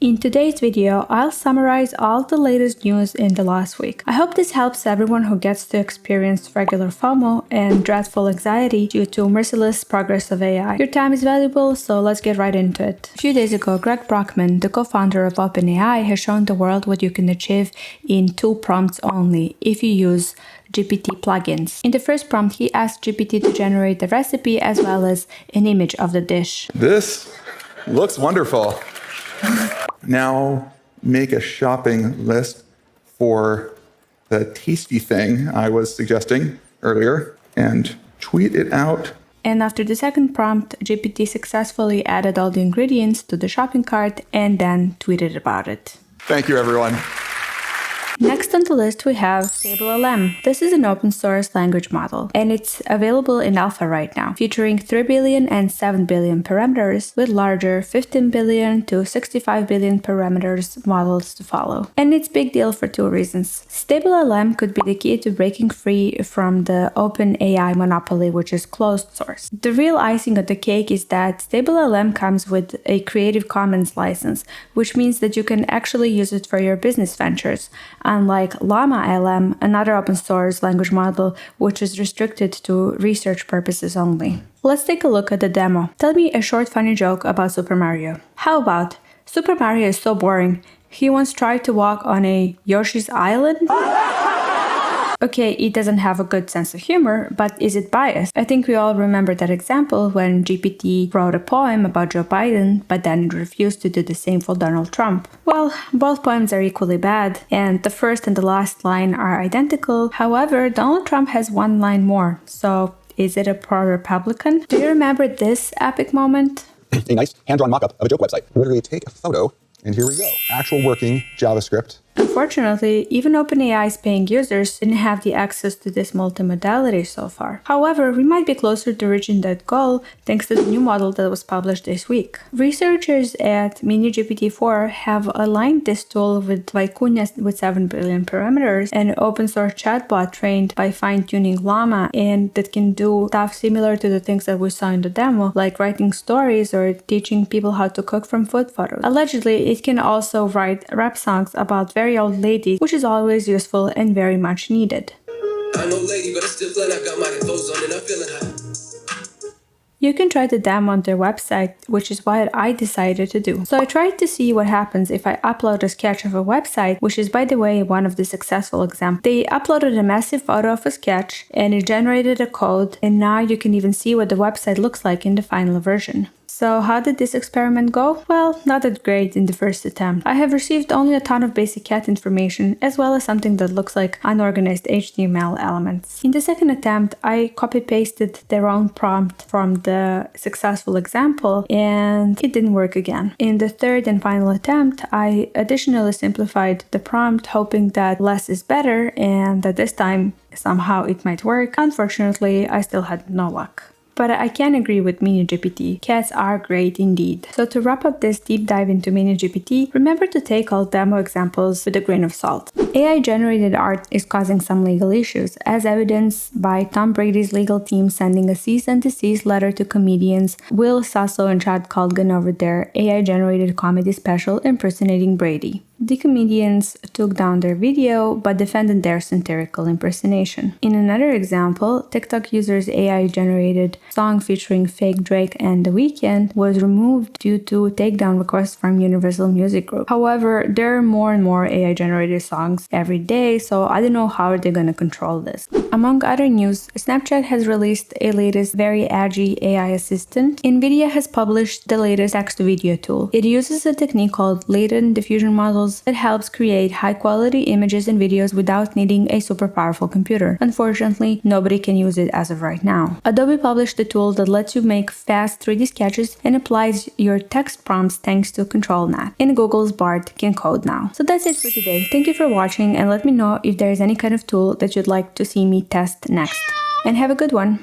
In today's video, I'll summarize all the latest news in the last week. I hope this helps everyone who gets to experience regular FOMO and dreadful anxiety due to merciless progress of AI. Your time is valuable, so let's get right into it. A few days ago, Greg Brockman, the co-founder of OpenAI, has shown the world what you can achieve in 2 prompts only if you use GPT plugins. In the first prompt, he asked GPT to generate a recipe as well as an image of the dish. This looks wonderful. Now make a shopping list for the tasty thing I was suggesting earlier and tweet it out. And after the second prompt, GPT successfully added all the ingredients to the shopping cart and then tweeted about it. Thank you, everyone. Next on the list we have StableLM. This is an open source language model, and it's available in alpha right now, featuring 3 billion and 7 billion parameters, with larger 15 billion to 65 billion parameters models to follow. And it's a big deal for 2 reasons. StableLM could be the key to breaking free from the OpenAI monopoly, which is closed source. The real icing on the cake is that StableLM comes with a Creative Commons license, which means that you can actually use it for your business ventures, unlike Llama LM, another open source language model which is restricted to research purposes only. Let's take a look at the demo. Tell me a short funny joke about Super Mario. How about, Super Mario is so boring, he once tried to walk on a Yoshi's Island? Okay, it doesn't have a good sense of humor, but is it biased? I think we all remember that example when GPT wrote a poem about Joe Biden, but then it refused to do the same for Donald Trump. Well, both poems are equally bad, and the first and the last line are identical. However, Donald Trump has one line more, so is it a pro-Republican? Do you remember this epic moment? A nice hand-drawn mock-up of a joke website. Literally take a photo, and here we go. Actual working JavaScript. Unfortunately, even OpenAI's paying users didn't have the access to this multimodality so far. However, we might be closer to reaching that goal thanks to the new model that was published this week. Researchers at miniGPT-4 have aligned this tool with Vicuña with 7 billion parameters, an open source chatbot trained by fine-tuning Llama and that can do stuff similar to the things that we saw in the demo, like writing stories or teaching people how to cook from food photos. Allegedly, it can also write rap songs about very old ladies, which is always useful and very much needed. I'm no lady, but I still feel like I got my clothes on and I'm feeling hot. You can try the demo on their website, which is what I decided to do. So I tried to see what happens if I upload a sketch of a website, which is, by the way, one of the successful examples. They uploaded a massive photo of a sketch and it generated a code, and now you can even see what the website looks like in the final version. So how did this experiment go? Well, not that great in the first attempt. I have received only a ton of basic cat information, as well as something that looks like unorganized HTML elements. In the second attempt, I copy-pasted their own prompt from the successful example, and it didn't work again. In the third and final attempt, I additionally simplified the prompt, hoping that less is better and that this time somehow it might work. Unfortunately, I still had no luck. But I can agree with miniGPT. Cats are great indeed. So to wrap up this deep dive into miniGPT, remember to take all demo examples with a grain of salt. AI-generated art is causing some legal issues, as evidenced by Tom Brady's legal team sending a cease and desist letter to comedians Will Sasso and Chad Colgan over their AI-generated comedy special impersonating Brady. The comedians took down their video but defended their satirical impersonation. In another example, TikTok users' AI-generated song featuring fake Drake and The Weeknd was removed due to takedown requests from Universal Music Group. However, there are more and more AI-generated songs every day, so I don't know how they're gonna control this. Among other news, Snapchat has released a latest very edgy AI assistant. Nvidia has published the latest text-to-video tool. It uses a technique called Latent diffusion models that helps create high-quality images and videos without needing a super powerful computer. Unfortunately, nobody can use it as of right now. Adobe published a tool that lets you make fast 3D sketches and applies your text prompts thanks to ControlNet. And Google's Bard can code now. So that's it for today. Thank you for watching, and let me know if there is any kind of tool that you'd like to see me test next. And have a good one!